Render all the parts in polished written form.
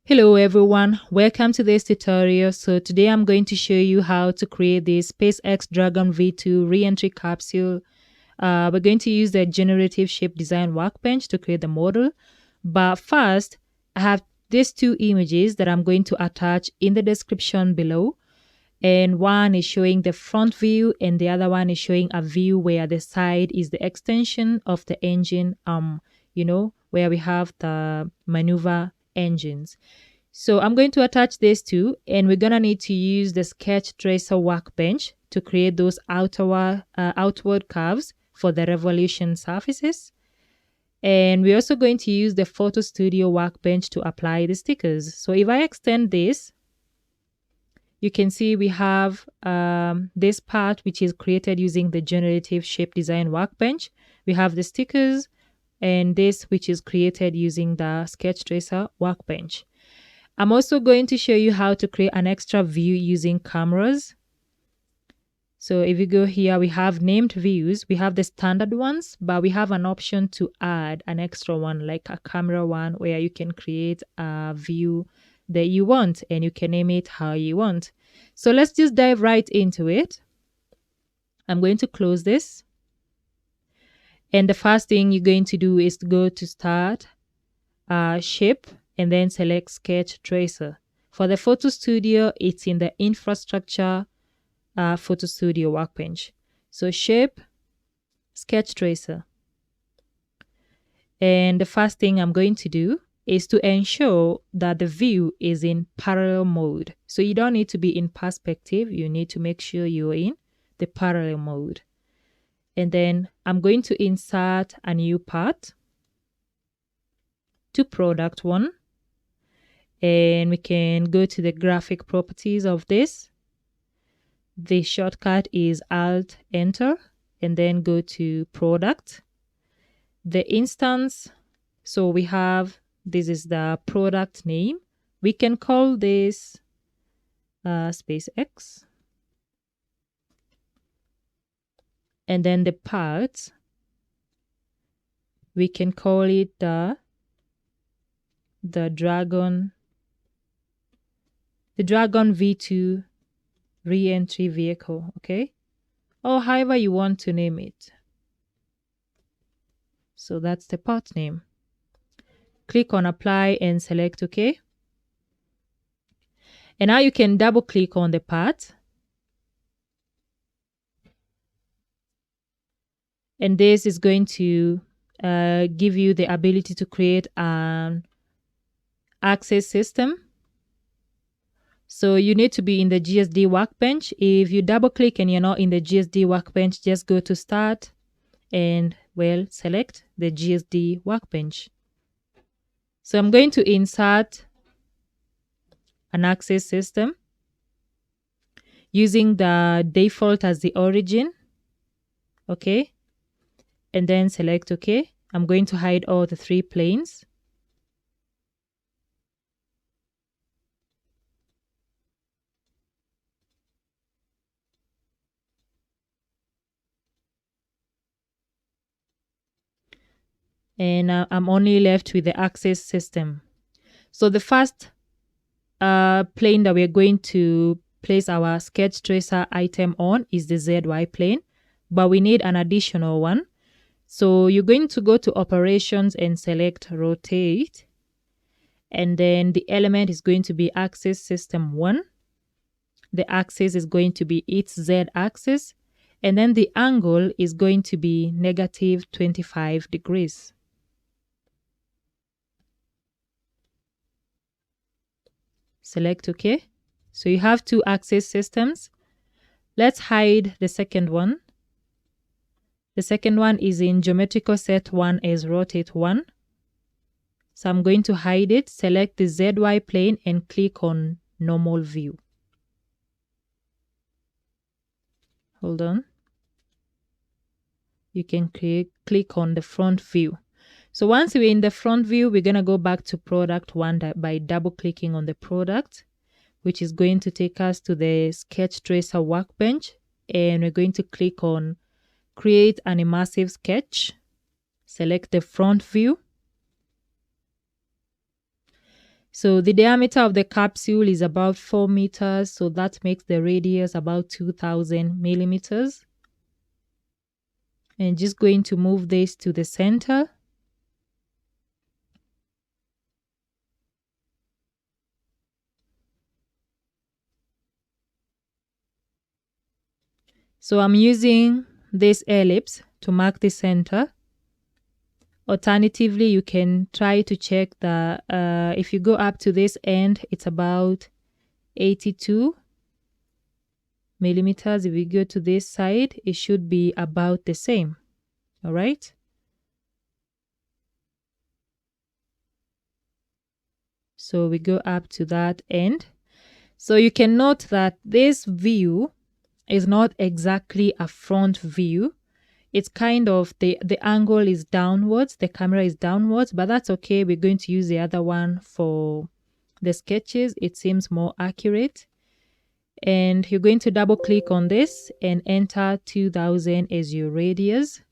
Hello everyone, welcome to this tutorial. So today I'm going to show you how to create this Space-X Dragon V2 re-entry capsule. We're going to use the Generative Shape Design Workbench to create the model. But first, I have these two images that I'm going to attach in the description below. And one is showing the front view and the other one is showing a view where the side is the extension of the engine, where we have the maneuver engines. So I'm going to attach these two, and we're going to need to use the Sketch Tracer Workbench to create those outward curves for the revolution surfaces. And we're also going to use the Photo Studio Workbench to apply the stickers. So if I extend this, you can see we have this part which is created using the Generative Shape Design Workbench. We have the stickers and this which is created using the Sketch Tracer Workbench. I'm also going to show you how to create an extra view using cameras. So if you go here, we have named views. We have the standard ones, but we have an option to add an extra one, like a camera one, where you can create a view that you want and you can name it how you want. So let's just dive right into it. I'm going to close this. And the first thing you're going to do is to go to Start, Shape, and then select Sketch Tracer. For the Photo Studio, it's in the Infrastructure Photo Studio Workbench. So Shape, Sketch Tracer. And the first thing I'm going to do is to ensure that the view is in parallel mode. So you don't need to be in perspective. You need to make sure you're in the parallel mode. And then I'm going to insert a new part to product one. And we can go to the graphic properties of this. The shortcut is Alt Enter and then go to product. The instance, so we have, this is the product name. We can call this SpaceX. And then the parts, we can call it the Dragon V2 re-entry vehicle, okay? Or however you want to name it. So that's the part name. Click on apply and select OK. And now you can double click on the part. And this is going to give you the ability to create an access system. So you need to be in the GSD workbench. If you double click and you're not in the GSD workbench, just go to Start and select the GSD workbench. So I'm going to insert an access system using the default as the origin. Okay. And then select OK. I'm going to hide all the three planes. And I'm only left with the access system. So the first plane that we're going to place our sketch tracer item on is the ZY plane, but we need an additional one. So you're going to go to operations and select rotate. And then the element is going to be axis system 1. The axis is going to be its Z axis. And then the angle is going to be negative 25 degrees. Select OK. So you have two axis systems. Let's hide the second one. The second one is in geometrical set 1 as rotate 1. So I'm going to hide it, select the ZY plane and click on normal view. Hold on. You can click on the front view. So once we're in the front view, we're going to go back to product 1 by double clicking on the product, which is going to take us to the Sketch Tracer Workbench. And we're going to click on create an immersive sketch. Select the front view. So the diameter of the capsule is about 4 meters. So that makes the radius about 2000 millimeters. And just going to move this to the center. So I'm using this ellipse to mark the center. Alternatively, you can try to check the, if you go up to this end, it's about 82 millimeters. If we go to this side, it should be about the same. All right. So we go up to that end. So you can note that this view is not exactly a front view. It's kind of the angle is downwards, the camera is downwards, but that's okay. We're going to use the other one for the sketches. It seems more accurate. And you're going to double click on this and enter 2000 as your radius.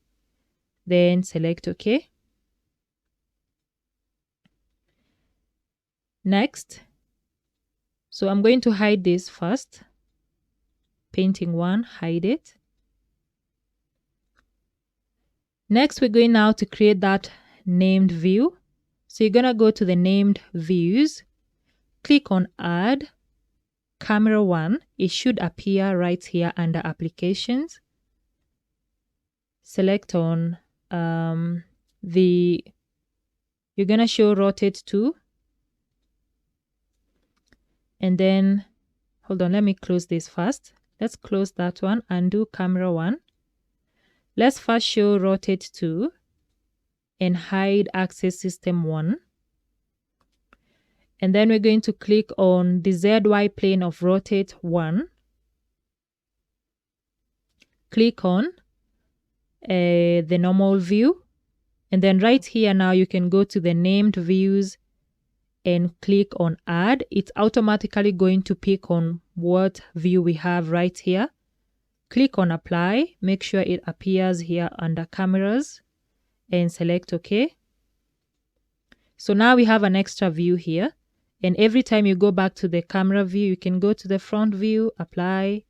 Then select OK. Next, so I'm going to hide this first. Painting 1, hide it. Next, we're going now to create that named view. So you're going to go to the named views, click on add, camera 1. It should appear right here under applications. Select on you're going to show rotate to. And then, hold on, let me close this first. Let's close that one, undo camera 1. Let's first show rotate to and hide axis system 1. And then we're going to click on the ZY plane of rotate 1. Click on the normal view. And then right here now you can go to the named views and click on add. It's automatically going to pick on what view we have right here. Click on apply. Make sure it appears here under cameras and select OK. So now we have an extra view here. And every time you go back to the camera view, you can go to the front view, apply,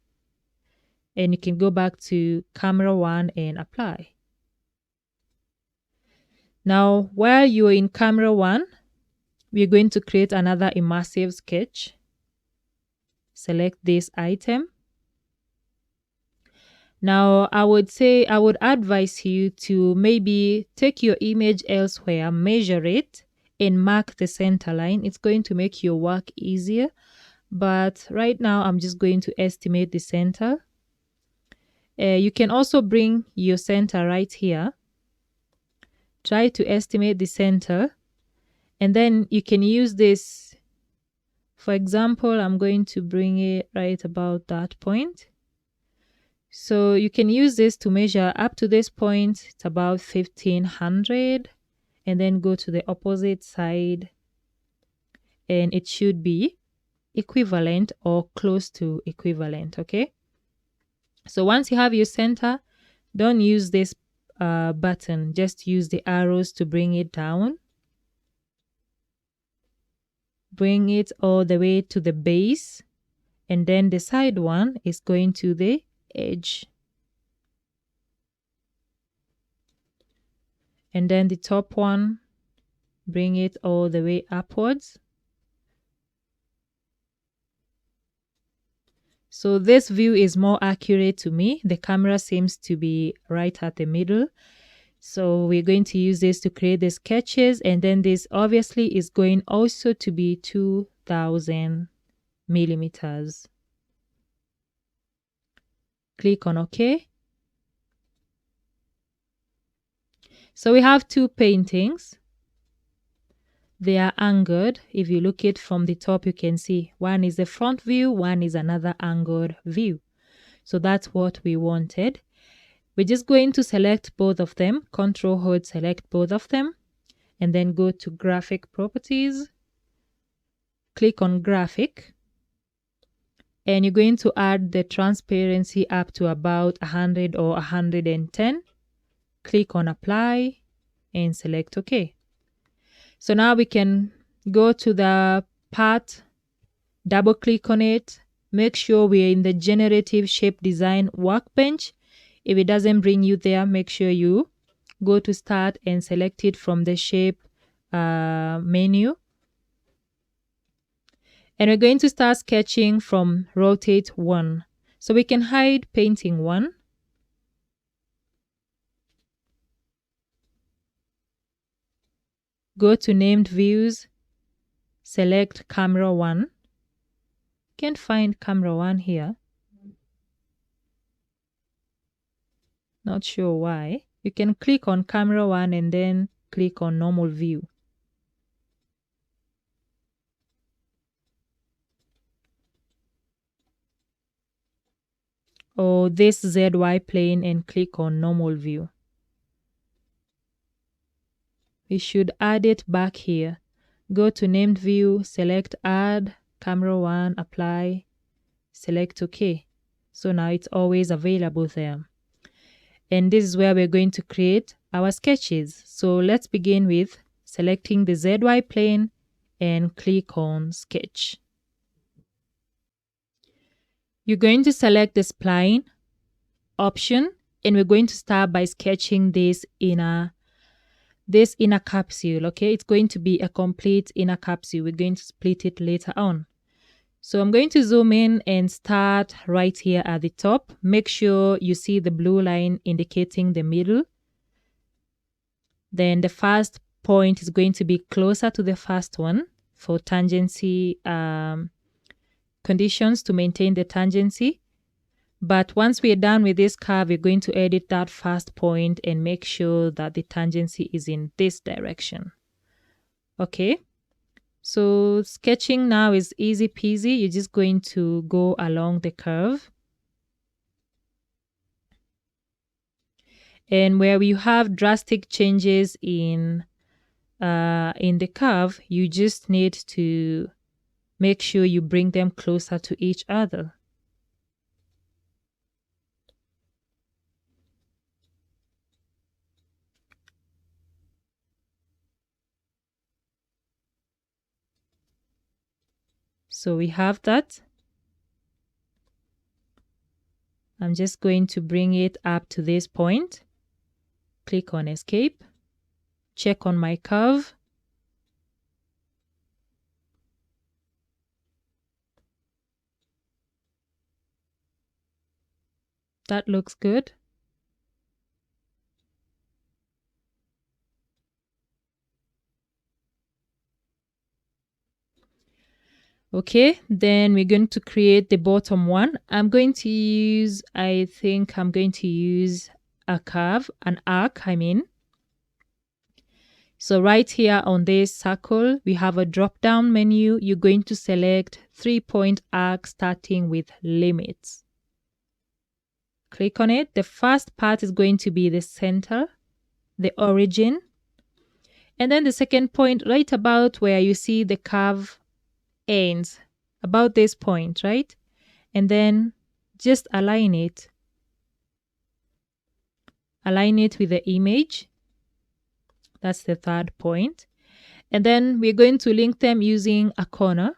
and you can go back to camera 1 and apply. Now, while you're in camera 1, we're going to create another immersive sketch. Select this item. Now, I would advise you to maybe take your image elsewhere, measure it, and mark the center line. It's going to make your work easier. But right now, I'm just going to estimate the center. You can also bring your center right here. Try to estimate the center. And then you can use this. For example, I'm going to bring it right about that point. So you can use this to measure up to this point. It's about 1500. And then go to the opposite side. And it should be equivalent or close to equivalent. Okay. So once you have your center, don't use this button. Just use the arrows to bring it down. Bring it all the way to the base. And then the side one is going to the edge. And then the top one, bring it all the way upwards. So this view is more accurate to me. The camera seems to be right at the middle. So we're going to use this to create the sketches. And then this obviously is going also to be 2000 millimeters. Click on OK. So we have two paintings. They are angled. If you look it from the top, you can see one is the front view, one is another angled view. So that's what we wanted. We're just going to select both of them. Control hold, select both of them, and then go to graphic properties. Click on graphic. And you're going to add the transparency up to about 100 or 110. Click on apply and select OK. So now we can go to the part, double click on it, make sure we're in the Generative Shape Design Workbench. If it doesn't bring you there, make sure you go to Start and select it from the Shape menu. And we're going to start sketching from Rotate 1. So we can hide Painting 1. Go to Named Views, select Camera 1. Can't find Camera 1 here. Not sure why. You can click on Camera 1 and then click on Normal View. Or this ZY plane and click on Normal View. We should add it back here. Go to Named View, select Add, Camera 1, Apply, select OK. So now it's always available there. And this is where we're going to create our sketches. So let's begin with selecting the ZY plane and click on Sketch. You're going to select the spline option, and we're going to start by sketching this inner capsule. Okay, it's going to be a complete inner capsule. We're going to split it later on. So I'm going to zoom in and start right here at the top. Make sure you see the blue line indicating the middle. Then the first point is going to be closer to the first one for tangency conditions, to maintain the tangency. But once we're done with this curve, we're going to edit that first point and make sure that the tangency is in this direction. Okay, so sketching now is easy peasy. You're just going to go along the curve. And where you have drastic changes in the curve, you just need to make sure you bring them closer to each other. So we have that. I'm just going to bring it up to this point. Click on Escape. Check on my curve. That looks good. Okay, then we're going to create the bottom one. I think I'm going to use a curve, an arc, I mean. So right here on this circle, we have a drop-down menu. You're going to select 3-point arc starting with limits. Click on it. The first part is going to be the center, the origin. And then the second point, right about where you see the curve ends, about this point, right? And then just align it. Align it with the image. That's the third point. And then we're going to link them using a corner.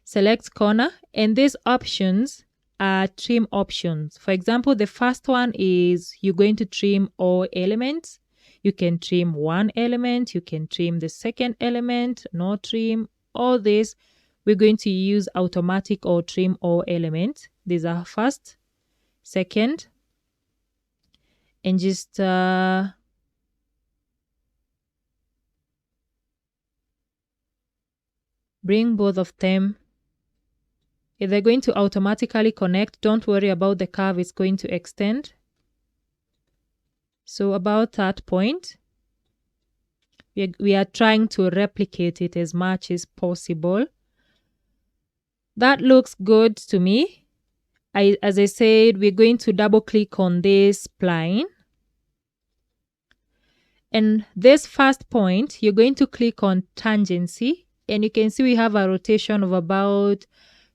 Select corner, and these options are trim options. For example, the first one is you're going to trim all elements. You can trim one element, you can trim the second element, no trim. All this, we're going to use automatic or trim all elements. These are first, second, and just bring both of them. If they're going to automatically connect, don't worry about the curve, it's going to extend. So about that point, we are trying to replicate it as much as possible. That looks good to me. As I said, we're going to double click on this spline. And this first point, you're going to click on tangency. And you can see we have a rotation of about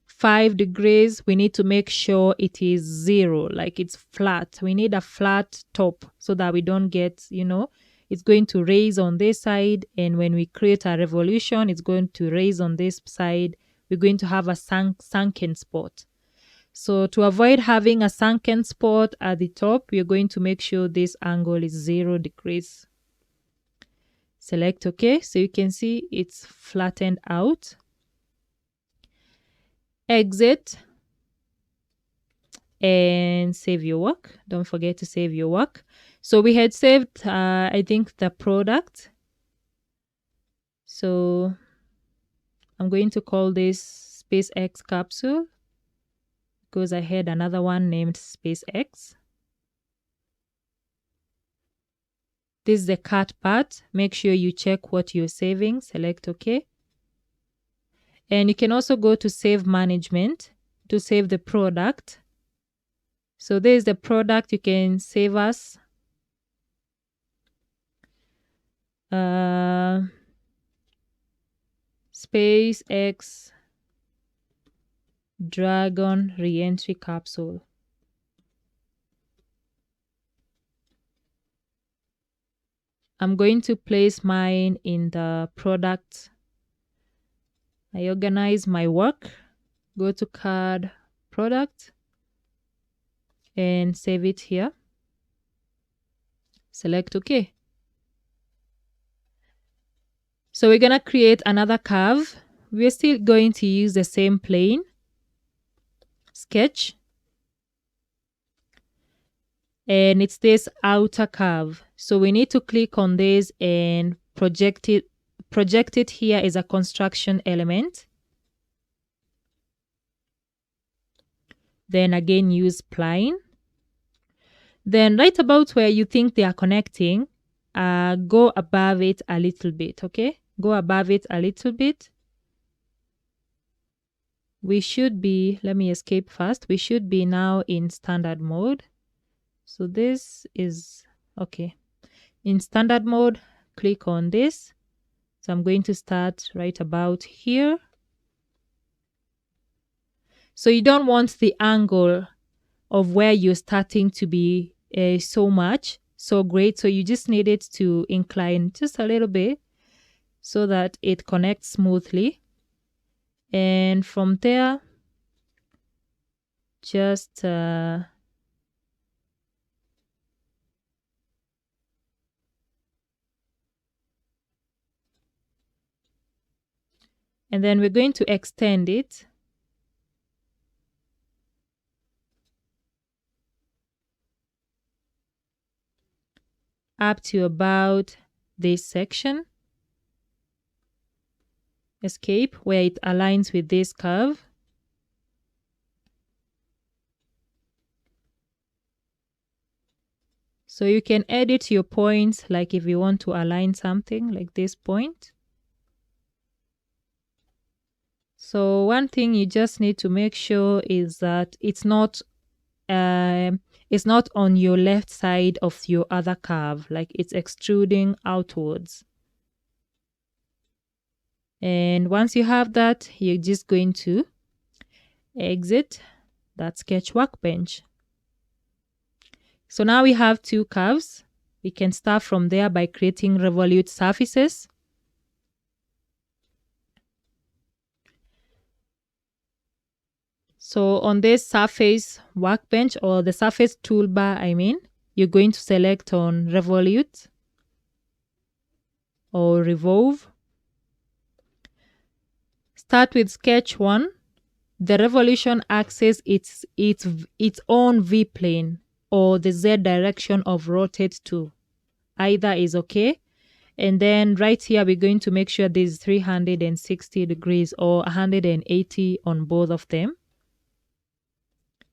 5 degrees. We need to make sure it is 0, like it's flat. We need a flat top so that we don't get, it's going to raise on this side, and when we create a revolution, it's going to raise on this side. We're going to have a sunken spot. So to avoid having a sunken spot at the top, we're going to make sure this angle is 0 degrees. Select OK. So you can see it's flattened out. Exit and save your work. Don't forget to save your work. So we had saved, I think, the product. So I'm going to call this Space-X Capsule because I had another one named Space-X. This is the cut part. Make sure you check what you're saving. Select OK. And you can also go to Save Management to save the product. So there's the product you can save as. Space-X Dragon Reentry Capsule. I'm going to place mine in the product. I organize my work, go to card, product, and save it here. Select OK. So we're going to create another curve. We're still going to use the same plane, sketch, and it's this outer curve. So we need to click on this and project it here as a construction element. Then again use spline. Then right about where you think they are connecting, go above it a little bit, okay? Go above it a little bit. We should be, let me escape first. We should be now in standard mode. So this is, okay. In standard mode, click on this. So I'm going to start right about here. So you don't want the angle of where you're starting to be so great. So you just need it to incline just a little bit so that it connects smoothly. And from there, just and then we're going to extend it up to about this section. Escape, where it aligns with this curve. So you can edit your points, like if you want to align something like this point. So one thing you just need to make sure is that it's not on your left side of your other curve, like it's extruding outwards. And once you have that, you're just going to exit that Sketch Workbench. So now we have two curves. We can start from there by creating revolute surfaces. So on this surface workbench, or the surface toolbar, I mean, you're going to select on revolute or revolve. Start with sketch 1. The revolution axis, its own V-plane or the Z direction of rotate to. Either is okay. And then right here, we're going to make sure there's 360 degrees or 180 on both of them.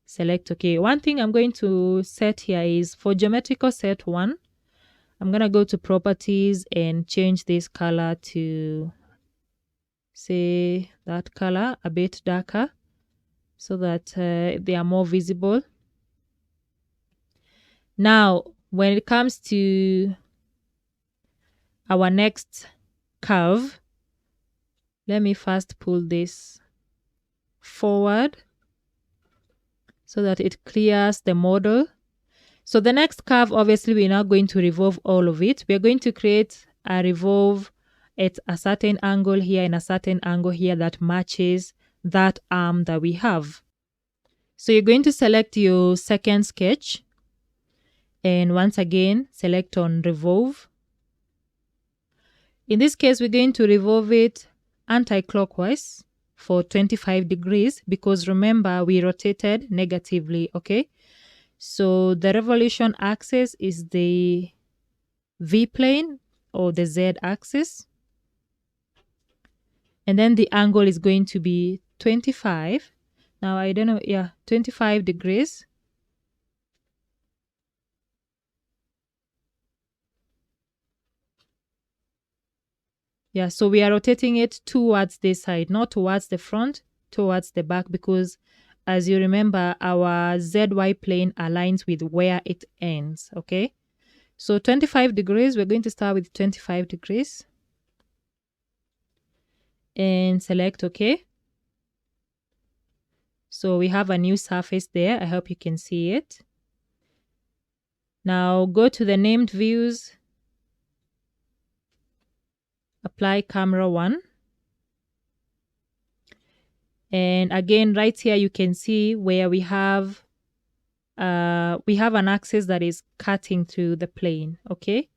Select OK. One thing I'm going to set here is for geometrical set 1, I'm going to go to properties and change this color to, say, that color a bit darker so that they are more visible. Now, when it comes to our next curve, let me first pull this forward so that it clears the model. So the next curve, obviously, we're now going to revolve all of it. We're going to create a revolve at a certain angle here and a certain angle here that matches that arm that we have. So you're going to select your second sketch and once again select on revolve. In this case, we're going to revolve it anti-clockwise for 25 degrees because remember we rotated negatively, okay? So the revolution axis is the V plane or the Z axis. And then the angle is going to be 25. Now I don't know, yeah, 25 degrees. Yeah, so we are rotating it towards this side, not towards the front, towards the back, because as you remember, our ZY plane aligns with where it ends, okay? So 25 degrees, we're going to start with 25 degrees. And select OK. So we have a new surface there. I hope you can see it. Now go to the named views. Apply camera 1. And again, right here, you can see where we have an axis that is cutting through the plane, okay?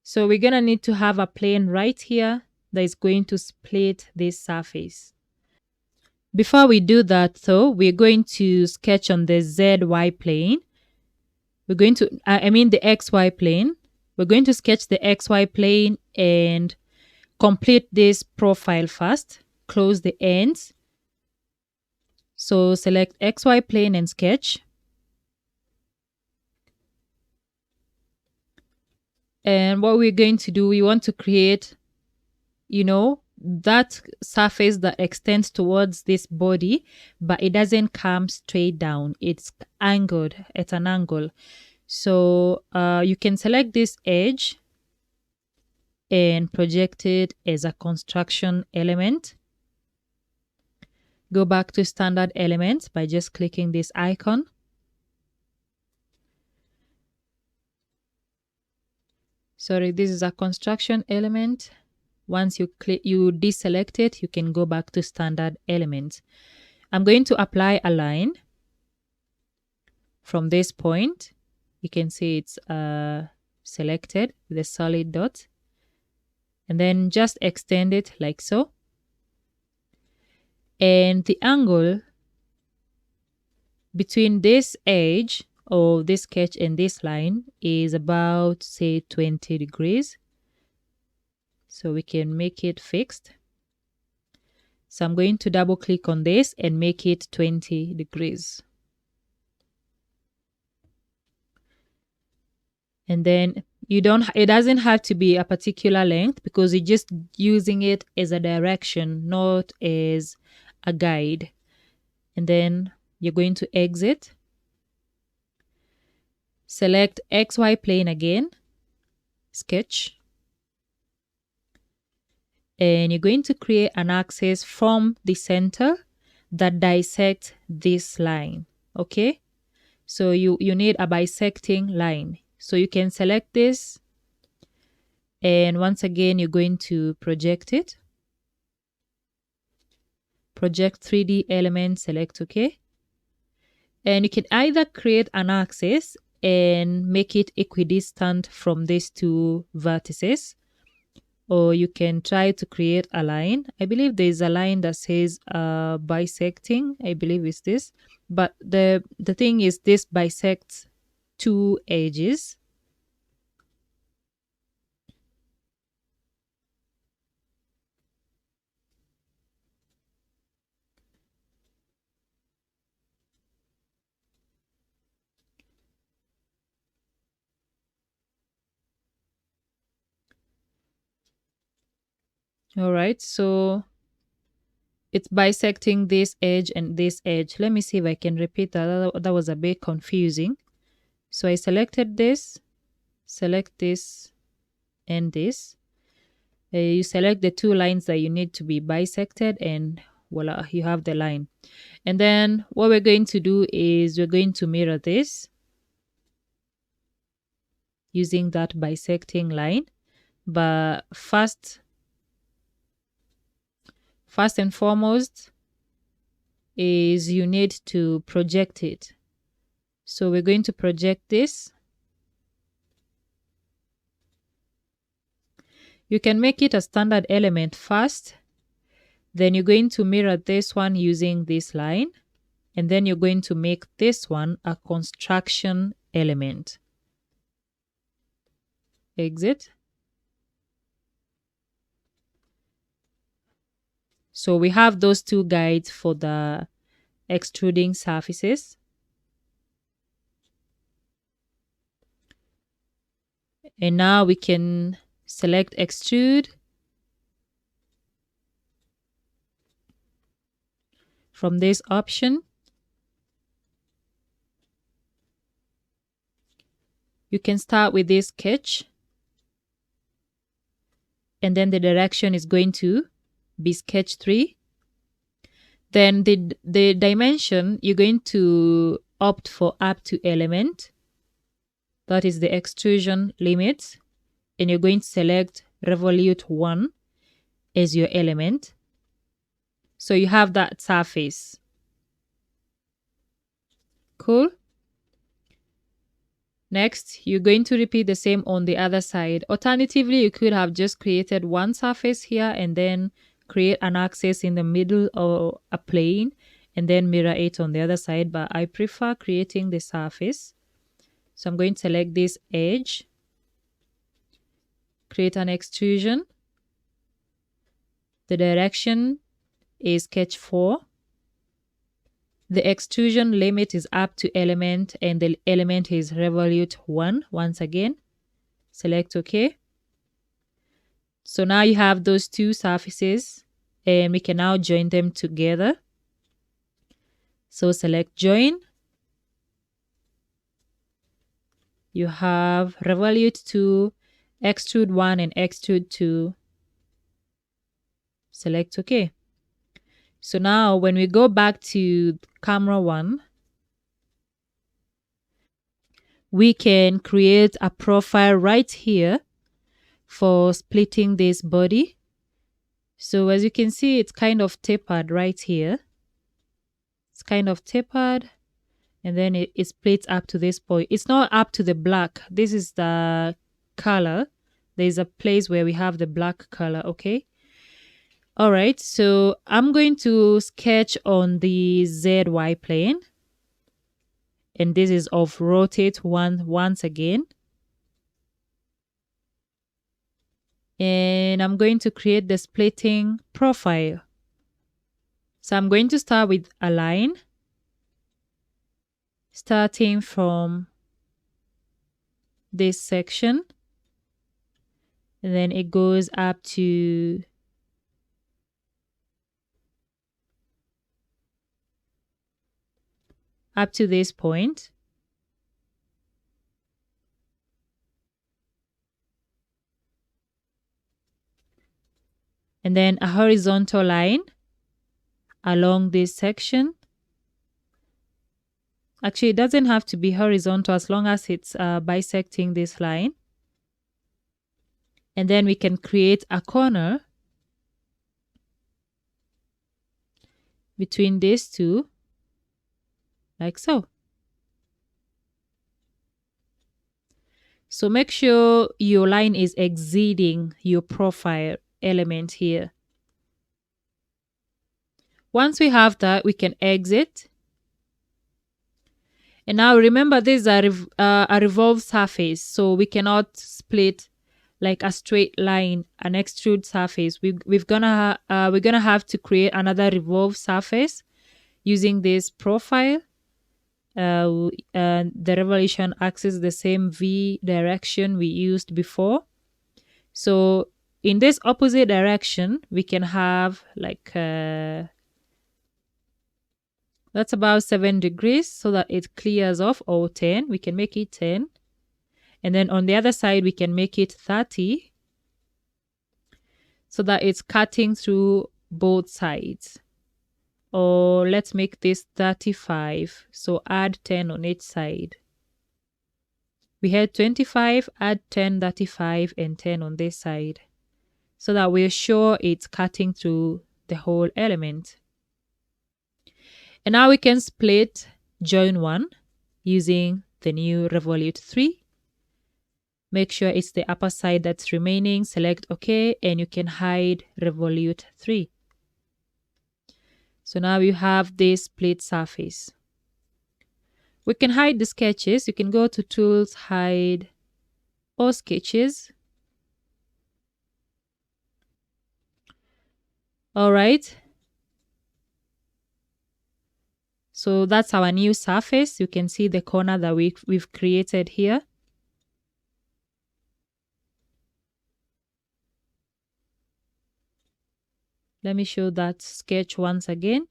So we're going to need to have a plane right here that is going to split this surface. Before we do that though, we're going to sketch on the ZY plane. We're going to, the XY plane. We're going to sketch the XY plane and complete this profile first. Close the ends. So select XY plane and sketch. And what we're going to do, we want to create, that surface that extends towards this body, but it doesn't come straight down. It's angled at an angle. So you can select this edge and project it as a construction element. Go back to standard elements by just clicking this icon. Sorry, this is a construction element. Once you deselect it, you can go back to standard elements. I'm going to apply a line from this point. You can see it's selected with a solid dot. And then just extend it like so. And the angle between this edge of this sketch and this line is about, say, 20 degrees. So we can make it fixed. So I'm going to double click on this and make it 20 degrees. And then it doesn't have to be a particular length because you're just using it as a direction, not as a guide. And then you're going to exit. Select XY plane again, sketch. And you're going to create an axis from the center that dissects this line, okay? So you need a bisecting line. So you can select this. And once again, you're going to project it. Project 3D element, select OK. And you can either create an axis and make it equidistant from these two vertices, or you can try to create a line. I believe there's a line that says bisecting. I believe it's this. But the thing is, this bisects two edges. All right, so it's bisecting this edge and this edge. Let me see if I can repeat that. That was a bit confusing. So I selected this, select this and this. You select the two lines that you need to be bisected, and voila, you have the line. And then what we're going to do is we're going to mirror this using that bisecting line. But first and foremost is you need to project it. So we're going to project this. You can make it a standard element first. Then you're going to mirror this one using this line. And then you're going to make this one a construction element. Exit. So we have those two guides for the extruding surfaces. And now we can select extrude. From this option, you can start with this sketch. And then the direction is going to be sketch 3. Then the dimension, you're going to opt for up to element. That is the extrusion limit. And you're going to select revolute 1 as your element. So you have that surface. Cool. Next, you're going to repeat the same on the other side. Alternatively, you could have just created one surface here and then create an axis in the middle or a plane and then mirror it on the other side. But I prefer creating the surface. So I'm going to select this edge, create an extrusion. The direction is sketch 4. The extrusion limit is up to element and the element is revolute 1 once again. Select OK. So now you have those two surfaces and we can now join them together. So select join. You have revolute 2, extrude 1 and extrude 2. Select OK. So now when we go back to camera 1, we can create a profile right here for splitting this body. So as you can see, it's kind of tapered right here. It's kind of tapered and then it splits up to this point. It's not up to the black. This is the color. There's a place where we have the black color, okay? All right, so I'm going to sketch on the ZY plane. And this is of rotate 1 once again. And I'm going to create the splitting profile. So I'm going to start with a line. Starting from this section. And then it goes up to this point. And then a horizontal line along this section. Actually, it doesn't have to be horizontal as long as it's bisecting this line. And then we can create a corner between these two, like so. So make sure your line is exceeding your profile element here. Once we have that, we can exit. And now remember, this is a revolve surface, so we cannot split like a straight line, an extrude surface. We're gonna have to create another revolve surface using this profile. The revolution axis the same V direction we used before. So in this opposite direction, we can have like that's about 7 degrees so that it clears off, or 10. We can make it 10. And then on the other side, we can make it 30 so that it's cutting through both sides. or let's make this 35. So add 10 on each side. We had 25, add 10, 35, and 10 on this side, so that we're sure it's cutting through the whole element. And now we can split join 1 using the new revolute 3. Make sure it's the upper side that's remaining. Select OK, and you can hide revolute 3. So now you have this split surface. We can hide the sketches. You can go to Tools, Hide, or Sketches. All right. So that's our new surface. You can see the corner that we've created here. Let me show that sketch once again.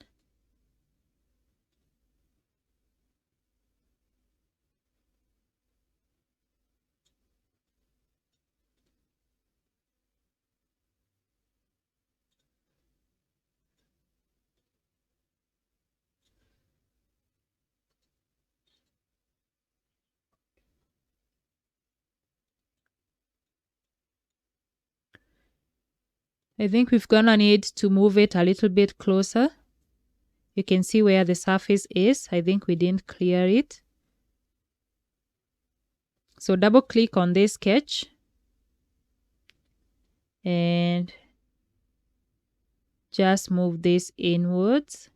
I think we're gonna need to move it a little bit closer. You can see where the surface is. I think we didn't clear it. So double click on this sketch and just move this inwards.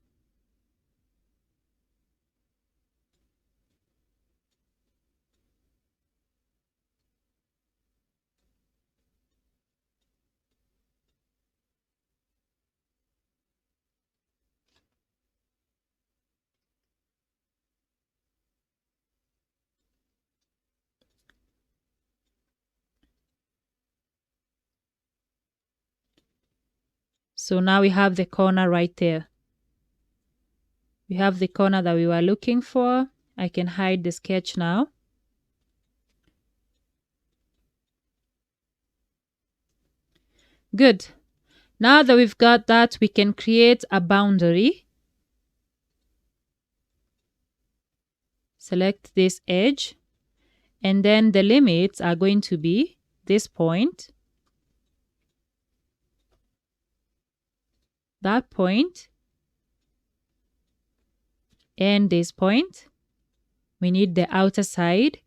So now we have the corner right there. We have the corner that we were looking for. I can hide the sketch now. Good. Now that we've got that, we can create a boundary. Select this edge, and then the limits are going to be this point, that point, and this point. We need the outer side.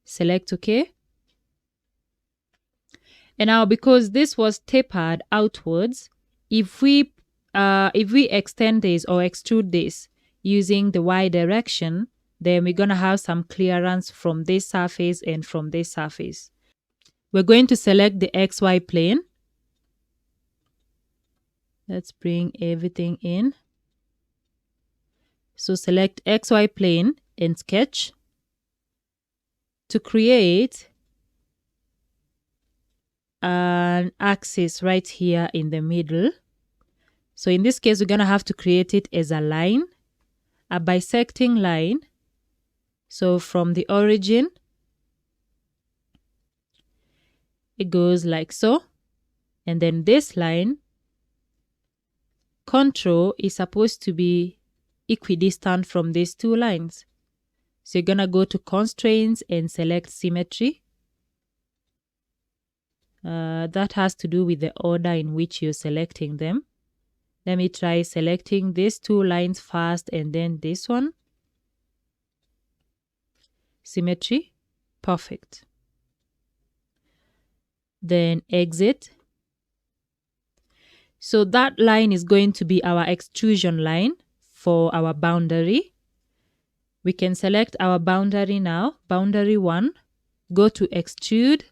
Select OK. And now, because this was tapered outwards, if we extend this or extrude this using the Y direction, then we're going to have some clearance from this surface and from this surface. We're going to select the XY plane. Let's bring everything in. So select XY plane and sketch to create an axis right here in the middle. So in this case, we're going to have to create it as a line, a bisecting line. So from the origin, it goes like so. And then this line, control, is supposed to be equidistant from these two lines. So you're going to go to Constraints and select Symmetry. That has to do with the order in which you're selecting them. Let me try selecting these two lines first and then this one. Symmetry. Perfect. Then exit. So that line is going to be our extrusion line for our boundary. We can select our boundary now. Boundary 1. Go to Extrude.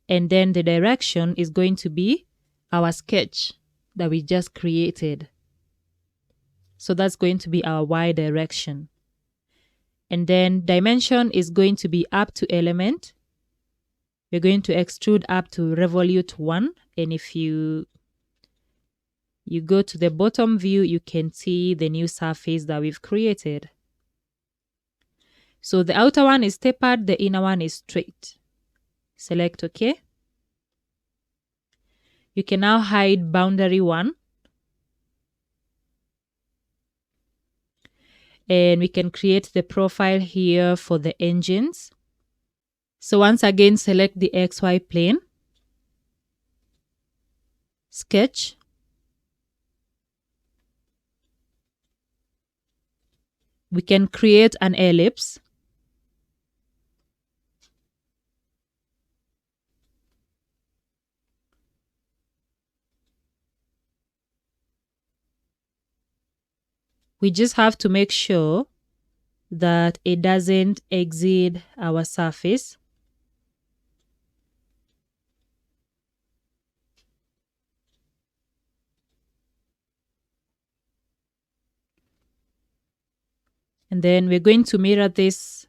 And then the direction is going to be our sketch that we just created. So that's going to be our Y direction. And then dimension is going to be up to element. We're going to extrude up to revolute 1. And if you go to the bottom view, you can see the new surface that we've created. So the outer one is tapered, the inner one is straight. Select OK. You can now hide boundary 1. and we can create the profile here for the engines. So once again, select the XY plane, sketch, we can create an ellipse, we just have to make sure that it doesn't exceed our surface. And then we're going to mirror this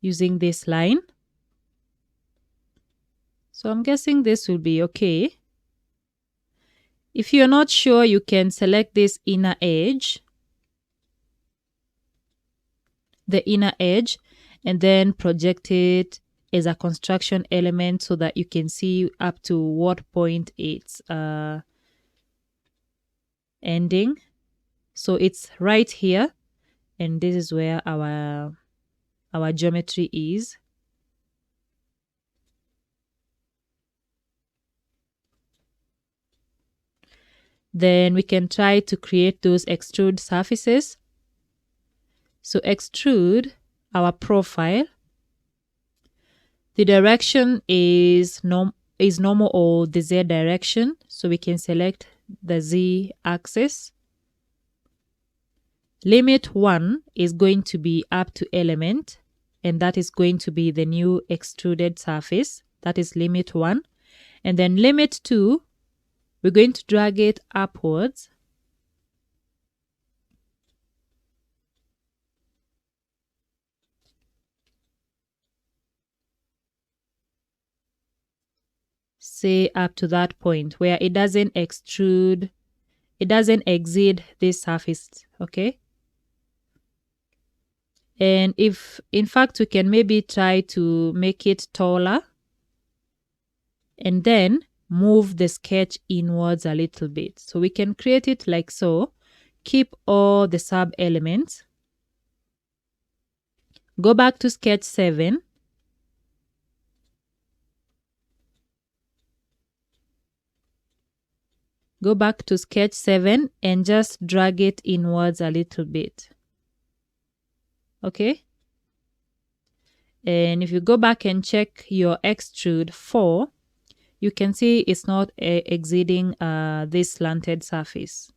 using this line. So I'm guessing this will be okay. If you're not sure, you can select this inner edge, the inner edge, and then project it as a construction element so that you can see up to what point it's ending. So it's right here, and this is where our geometry is. Then we can try to create those extrude surfaces. So extrude our profile. The direction is normal or the Z direction. So we can select the Z axis. Limit 1 is going to be up to element, and that is going to be the new extruded surface. That is limit 1. And then limit 2, we're going to drag it upwards. Say up to that point where it doesn't extrude, it doesn't exceed this surface, okay? And if, in fact, we can maybe try to make it taller and then move the sketch inwards a little bit. So we can create it like so. Keep all the sub elements. Go back to sketch 7. Go back to sketch 7 and just drag it inwards a little bit. Okay? And if you go back and check your extrude 4, you can see it's not exceeding this slanted surface.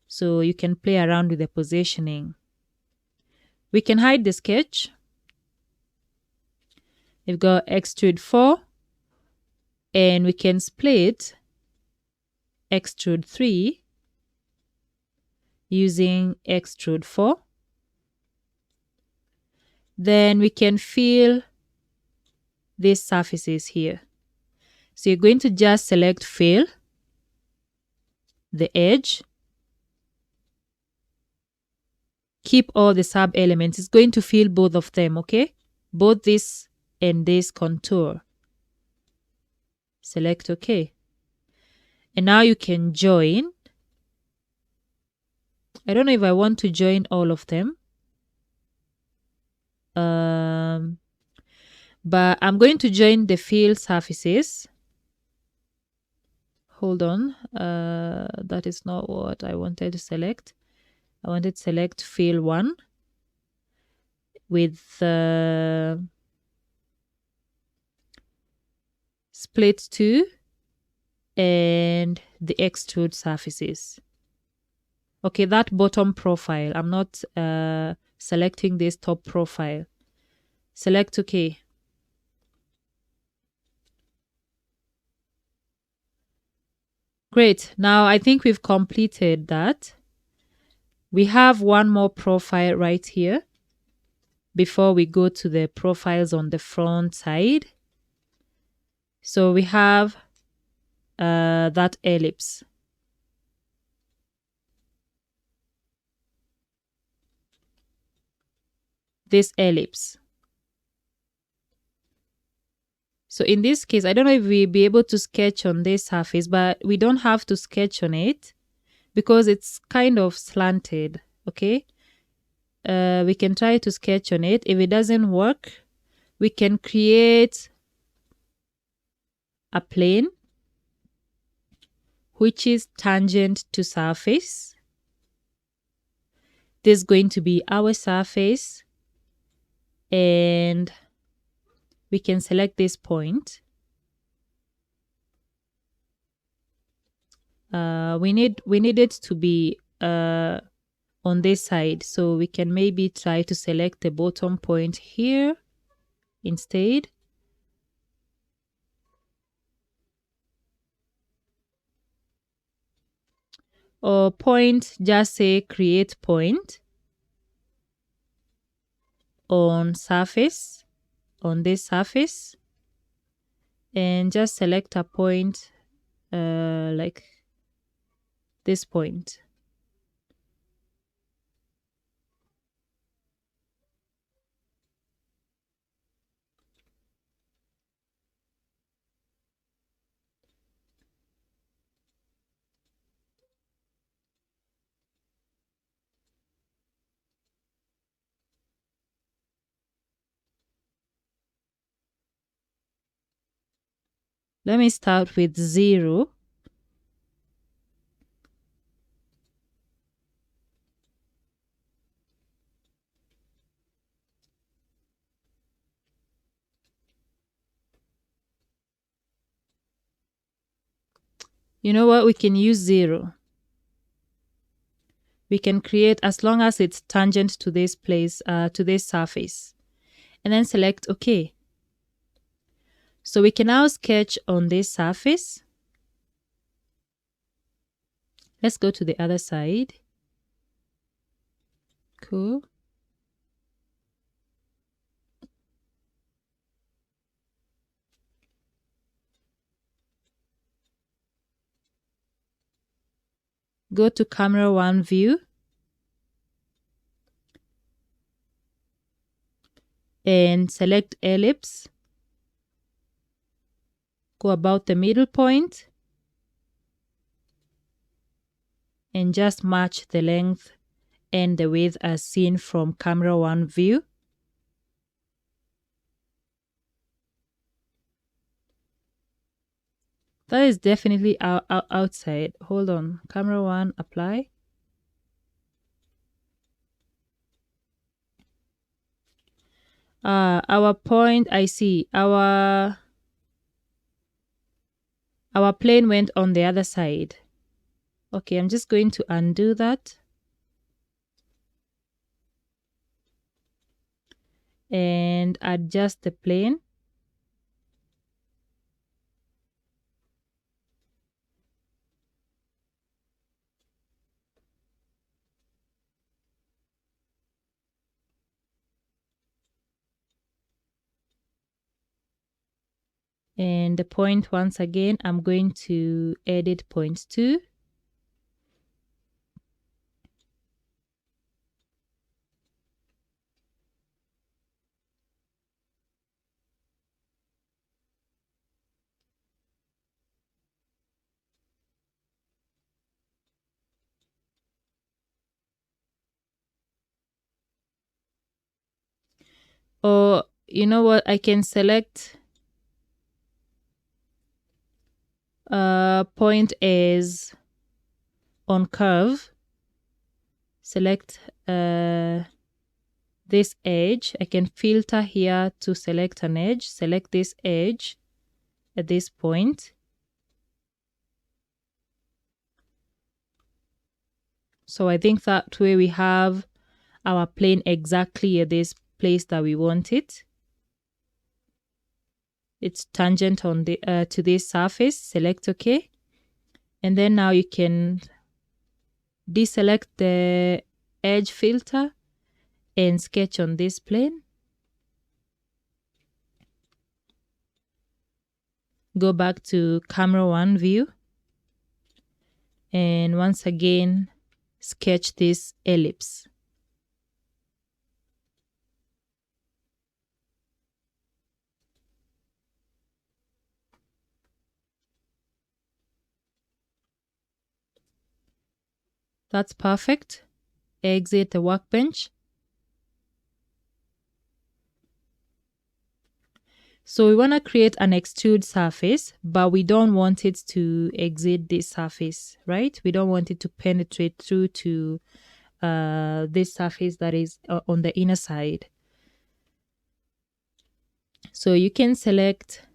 So you can play around with the positioning. We can hide the sketch. We've got extrude 4, and we can split extrude 3 using extrude 4. Then we can fill these surfaces here. So you're going to just select fill, the edge, keep all the sub elements. It's going to fill both of them, okay? Both this and this contour. Select OK. And now you can join. I don't know if I want to join all of them. But I'm going to join the fill surfaces. Hold on. That is not what I wanted to select. I wanted to select fill 1 with split 2 and the extrude surfaces. Okay, that bottom profile. I'm not selecting this top profile. Select OK. Great. Now I think we've completed that. We have one more profile right here before we go to the profiles on the front side. So we have that ellipse. This ellipse. So in this case, I don't know if we'll be able to sketch on this surface, but we don't have to sketch on it. because it's kind of slanted. Okay, we can try to sketch on it. If it doesn't work, we can create a plane which is tangent to surface. This is going to be our surface, and we can select this point. We need it to be on this side, so we can maybe try to select the bottom point here instead. Or point, just say create point on surface, on this surface, and just select a point like this point. Let me start with 0. You know what? We can use 0. We can create as long as it's tangent to this place, to this surface. And then select OK. So we can now sketch on this surface. Let's go to the other side. Cool. Go to camera 1 view. And select ellipse. Go about the middle point. And just match the length and the width as seen from camera 1 view. That is definitely outside. Hold on. Camera 1, apply. Our point, I see. Our plane went on the other side. Okay, I'm just going to undo that. And adjust the plane. And the point, once again, I'm going to edit point 2. Or you know what, I can select point as on curve. Select this edge. I can filter here to select an edge. Select this edge at this point. So I think that way we have our plane exactly at this place that we want it. It's tangent on the to this surface. Select OK. And then now you can deselect the edge filter and sketch on this plane. Go back to camera 1 view. And once again, sketch this ellipse. That's perfect. Exit the workbench. So we want to create an extrude surface, but we don't want it to exit this surface, right? We don't want it to penetrate through to this surface that is on the inner side. So you can select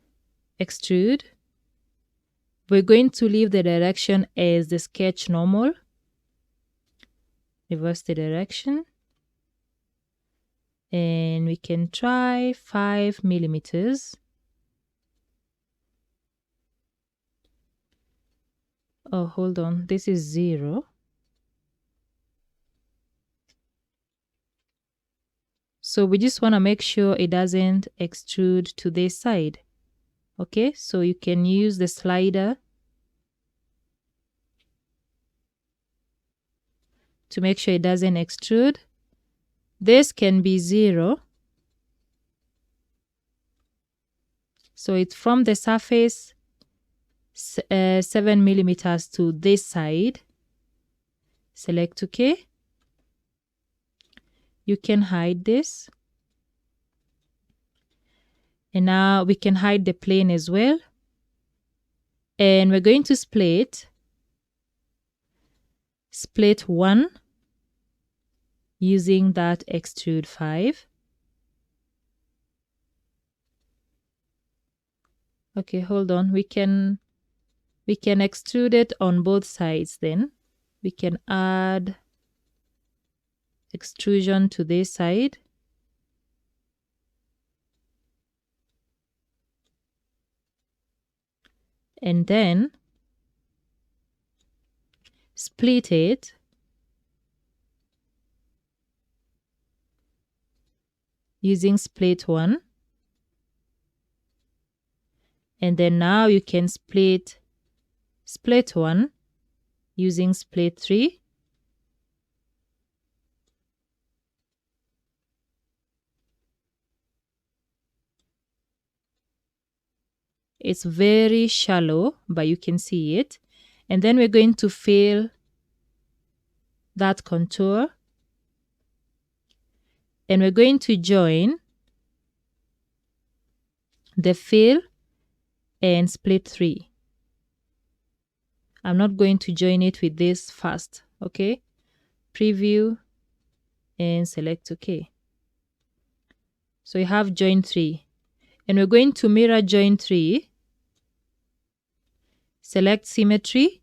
extrude. We're going to leave the direction as the sketch normal. Reverse the direction. And we can try 5 millimeters. Oh, hold on. This is 0. So we just want to make sure it doesn't extrude to this side. Okay, so you can use the slider to make sure it doesn't extrude. This can be 0. So it's from the surface 7 millimeters to this side. Select OK. You can hide this. And now we can hide the plane as well. And we're going to split 1 using that extrude 5. Okay, hold on. We can extrude it on both sides then. We can add extrusion to this side. And then split it using split 1. And then now you can split 1 using split 3. It's very shallow, but you can see it. And then we're going to fill that contour. And we're going to join the fill and split 3. I'm not going to join it with this first. Okay. Preview and select OK. So you have join 3. And we're going to mirror join 3. Select symmetry.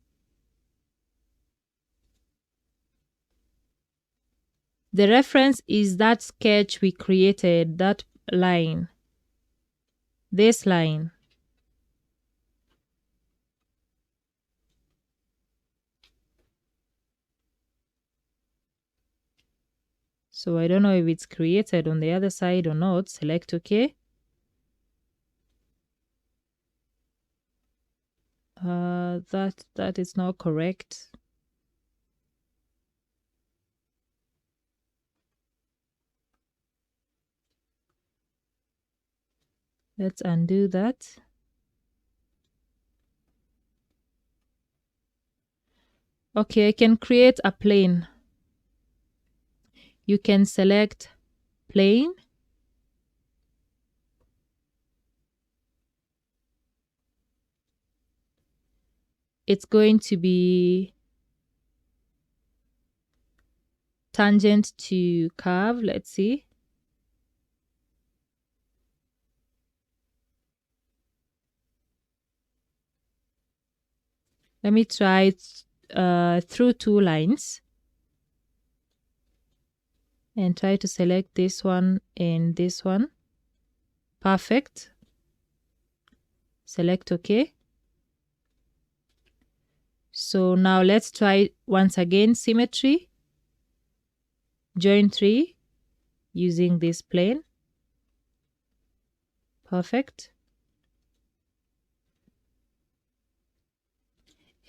The reference is that sketch we created, that line. This line. So I don't know if it's created on the other side or not. Select OK. That is not correct. Let's undo that. Okay, I can create a plane. You can select plane. It's going to be tangent to curve. Let's see. Let me try it through 2 lines. And try to select this one and this one. Perfect. Select OK. So now let's try once again symmetry. Join 3 using this plane. Perfect.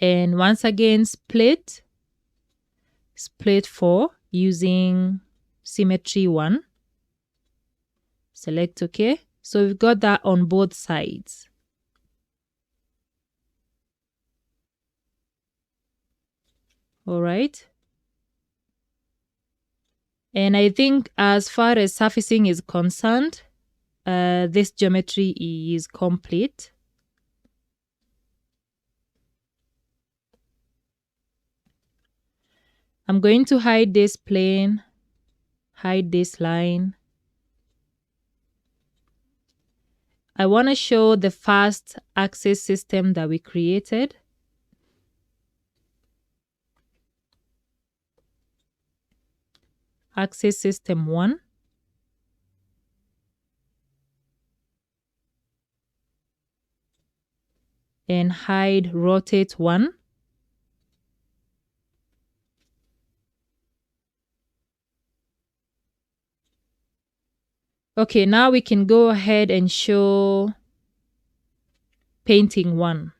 And once again split 4 using symmetry 1. Select OK. So we've got that on both sides. All right. And I think as far as surfacing is concerned, this geometry is complete. I'm going to hide this plane, hide this line. I want to show the first axis system that we created. Axis system 1. And hide rotate 1. Okay, now we can go ahead and show painting 1.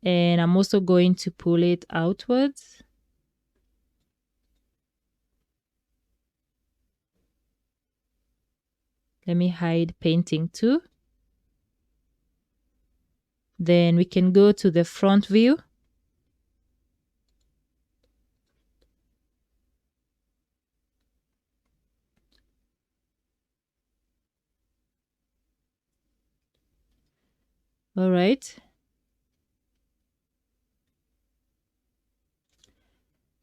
And I'm also going to pull it outwards. Let me hide painting 2. Then we can go to the front view. All right.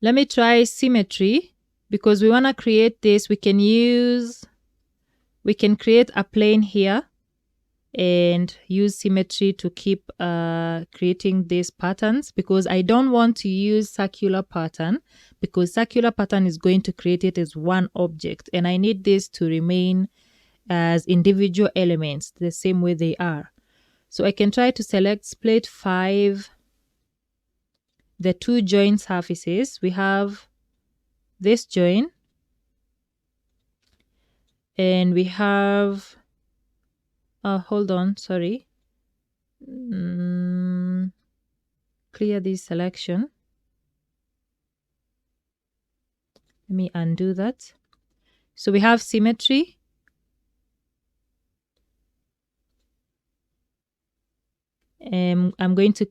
Let me try symmetry, because we want to create this. We can create a plane here and use symmetry to keep creating these patterns, because I don't want to use circular pattern, because circular pattern is going to create it as one object, and I need this to remain as individual elements the same way they are. So I can try to select split 5, the 2 join surfaces. We have this join, and we have hold on, sorry. Clear this selection. Let me undo that. So we have symmetry. I'm going to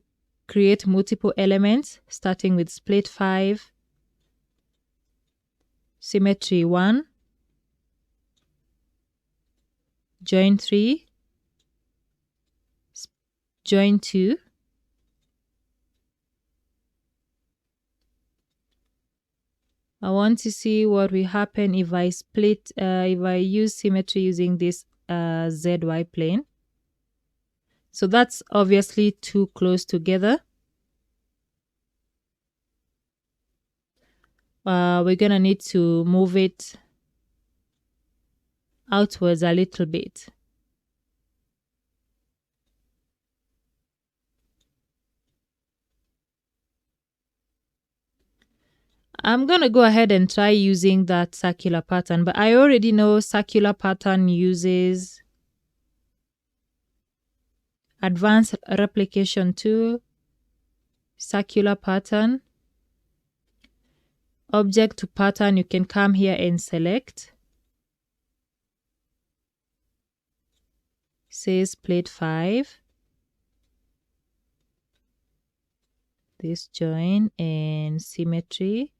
create multiple elements, starting with split 5, symmetry 1, join 3, join 2, I want to see what will happen if I split, if I use symmetry using this ZY plane. So that's obviously too close together. We're gonna need to move it outwards a little bit. I'm gonna go ahead and try using that circular pattern, but I already know circular pattern uses advanced replication tool, circular pattern, object to pattern. You can come here and select, say split 5, this join, and symmetry.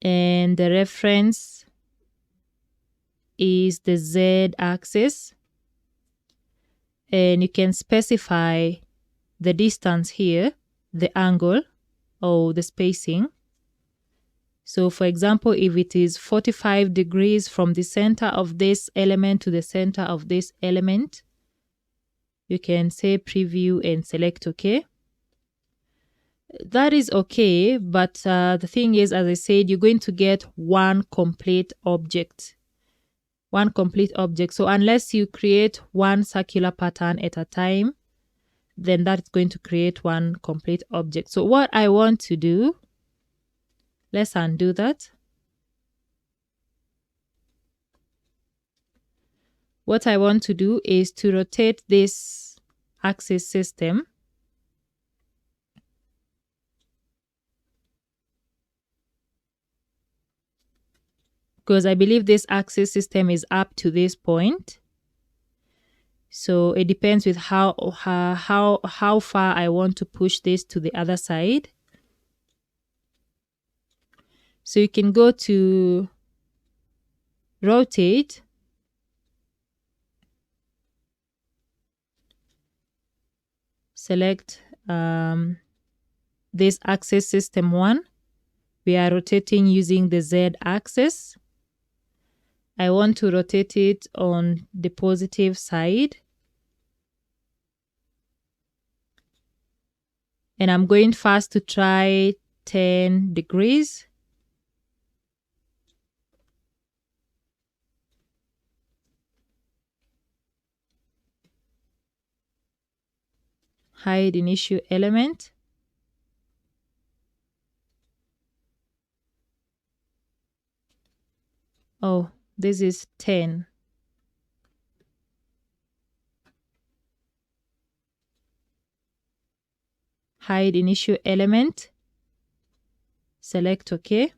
And the reference is the Z axis. And you can specify the distance here, the angle or the spacing. So for example, if it is 45 degrees from the center of this element to the center of this element, you can say preview and select OK. That is okay, but the thing is, as I said, you're going to get one complete object. One complete object. So unless you create one circular pattern at a time, then that's going to create one complete object. So what I want to do, let's undo that. What I want to do is to rotate this axis system. Because I believe this axis system is up to this point. So it depends with how far I want to push this to the other side. So you can go to rotate, select this axis system 1. We are rotating using the Z axis. I want to rotate it on the positive side. And I'm going first to try 10 degrees. Hide initial element. Oh, this is 10. Hide initial element. Select OK.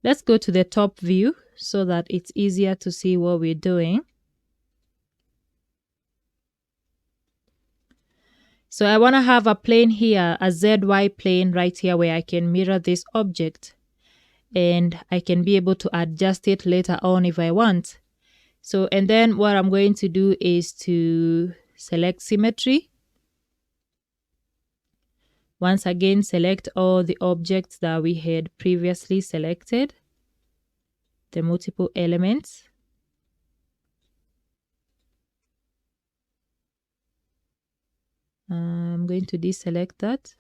Let's go to the top view so that it's easier to see what we're doing. So I want to have a plane here, a ZY plane right here where I can mirror this object. And I can be able to adjust it later on if I want. So, and then what I'm going to do is to select symmetry. Once again, select all the objects that we had previously selected, the multiple elements. I'm going to deselect that.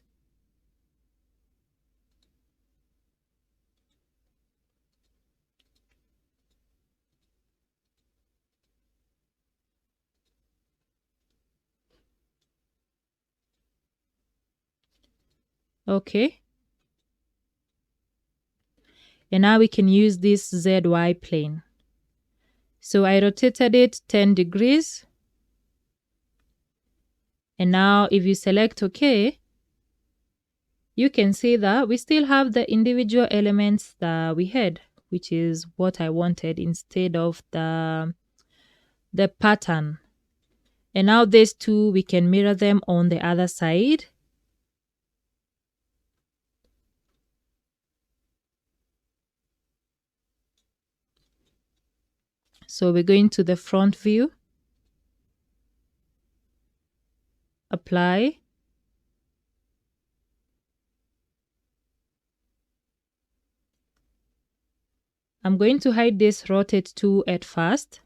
Okay. And now we can use this ZY plane. So I rotated it 10 degrees. And now if you select OK, you can see that we still have the individual elements that we had, which is what I wanted instead of the pattern. And now these two, we can mirror them on the other side. So we're going to the front view, apply. I'm going to hide this rotate 2 at first.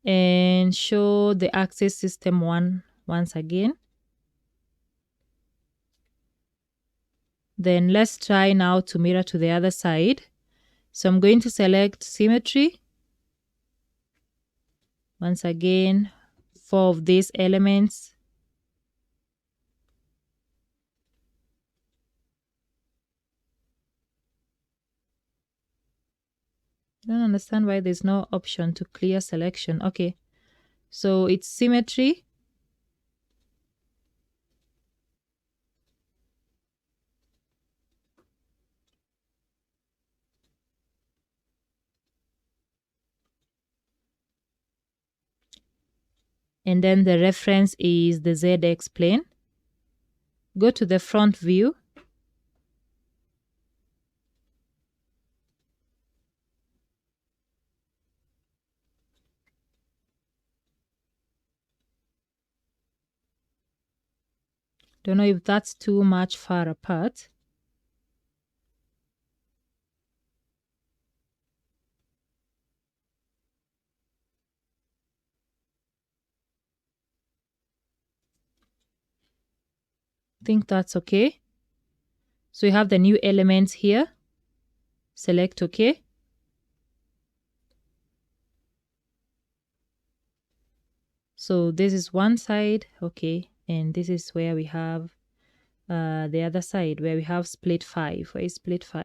And show the axis system 1 once again. Then let's try now to mirror to the other side. So I'm going to select symmetry. Once again, 4 of these elements. I don't understand why there's no option to clear selection. Okay, so it's symmetry. And then the reference is the ZX plane. Go to the front view. Don't know if that's too much far apart. I think that's okay. So you have the new elements here. Select OK. So this is one side, okay, and this is where we have the other side where we have split 5. Where is split 5?